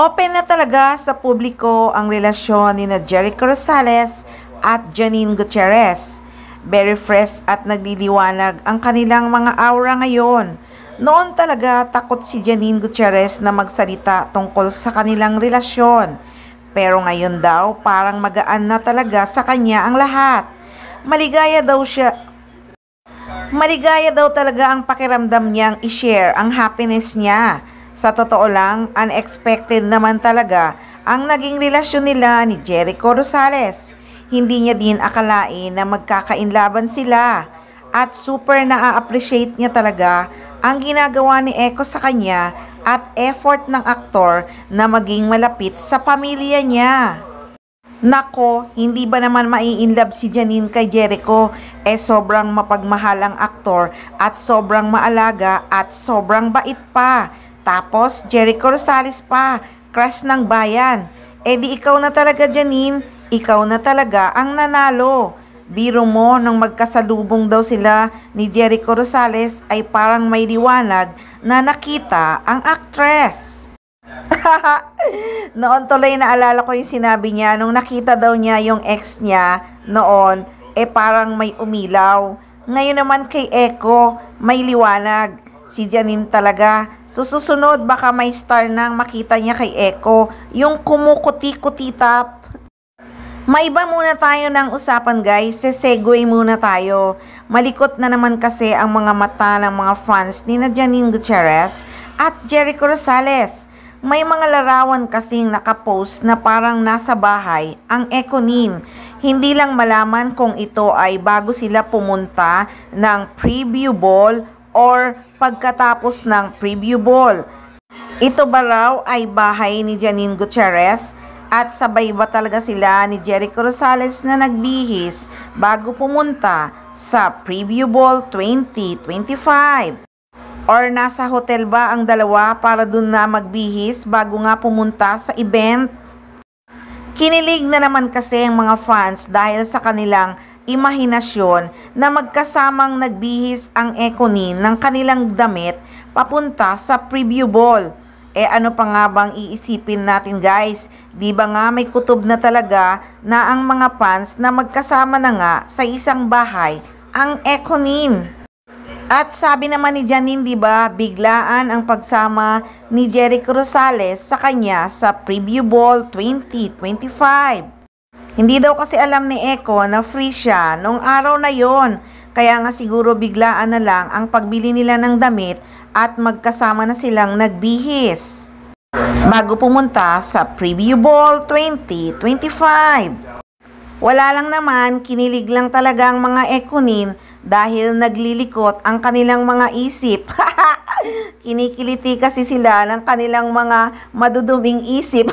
Open na talaga sa publiko ang relasyon ni na Jericho Rosales at Janine Gutierrez. Very fresh at nagliliwanag ang kanilang mga aura ngayon. Noon talaga takot si Janine Gutierrez na magsalita tungkol sa kanilang relasyon. Pero ngayon daw parang magaan na talaga sa kanya ang lahat. Maligaya daw talaga ang pakiramdam niyang i-share ang happiness niya. Sa totoo lang, unexpected naman talaga ang naging relasyon nila ni Jericho Rosales. Hindi niya din akalain na magkakainlaban sila at super na-appreciate niya talaga ang ginagawa ni Echo sa kanya at effort ng aktor na maging malapit sa pamilya niya. Nako, hindi ba naman mai-inlove si Janine kay Jericho? Sobrang mapagmahal ang aktor at sobrang maalaga at sobrang bait pa. Tapos, Jericho Rosales pa, crush ng bayan. Di ikaw na talaga, Janine. Ikaw na talaga ang nanalo. Biro mo, nang magkasalubong daw sila ni Jericho Rosales ay parang may liwanag na nakita ang actress. Noon tuloy naalala ko yung sinabi niya nung nakita daw niya yung ex niya noon, parang may umilaw. Ngayon naman kay Echo, may liwanag. Si Janine talaga. Susunod baka may star nang makita niya kay Echo, yung kumukuti-kuti top. Maiba muna tayo ng usapan guys, segue muna tayo. Malikot na naman kasi ang mga mata ng mga fans ni na Janine Gutierrez at Jericho Rosales. May mga larawan kasing nakapost na parang nasa bahay ang Echonin. Hindi lang malaman kung ito ay bago sila pumunta ng preview ball or pagkatapos ng preview ball. Ito ba raw ay bahay ni Janine Gutierrez at sabay ba talaga sila ni Jericho Rosales na nagbihis bago pumunta sa preview ball 2025? Or nasa hotel ba ang dalawa para dun na magbihis bago nga pumunta sa event? Kinilig na naman kasi ang mga fans dahil sa kanilang imahinasyon na magkasamang nagbihis ang Echonin ng kanilang damit papunta sa preview ball. Ano pa nga bang iisipin natin guys? Di ba nga may kutob na talaga na ang mga fans na magkasama na nga sa isang bahay ang Echonin? At sabi naman ni Janine, di ba, biglaan ang pagsama ni Jericho Rosales sa kanya sa preview ball 2025. Hindi daw kasi alam ni Echo na free siya nung araw na yon. Kaya nga siguro biglaan na lang ang pagbili nila ng damit at magkasama na silang nagbihis bago pumunta sa preview ball 2025. Wala lang naman, kinilig lang talaga ang mga Echonin dahil naglilikot ang kanilang mga isip. Kinikiliti kasi sila ng kanilang mga maduduming isip.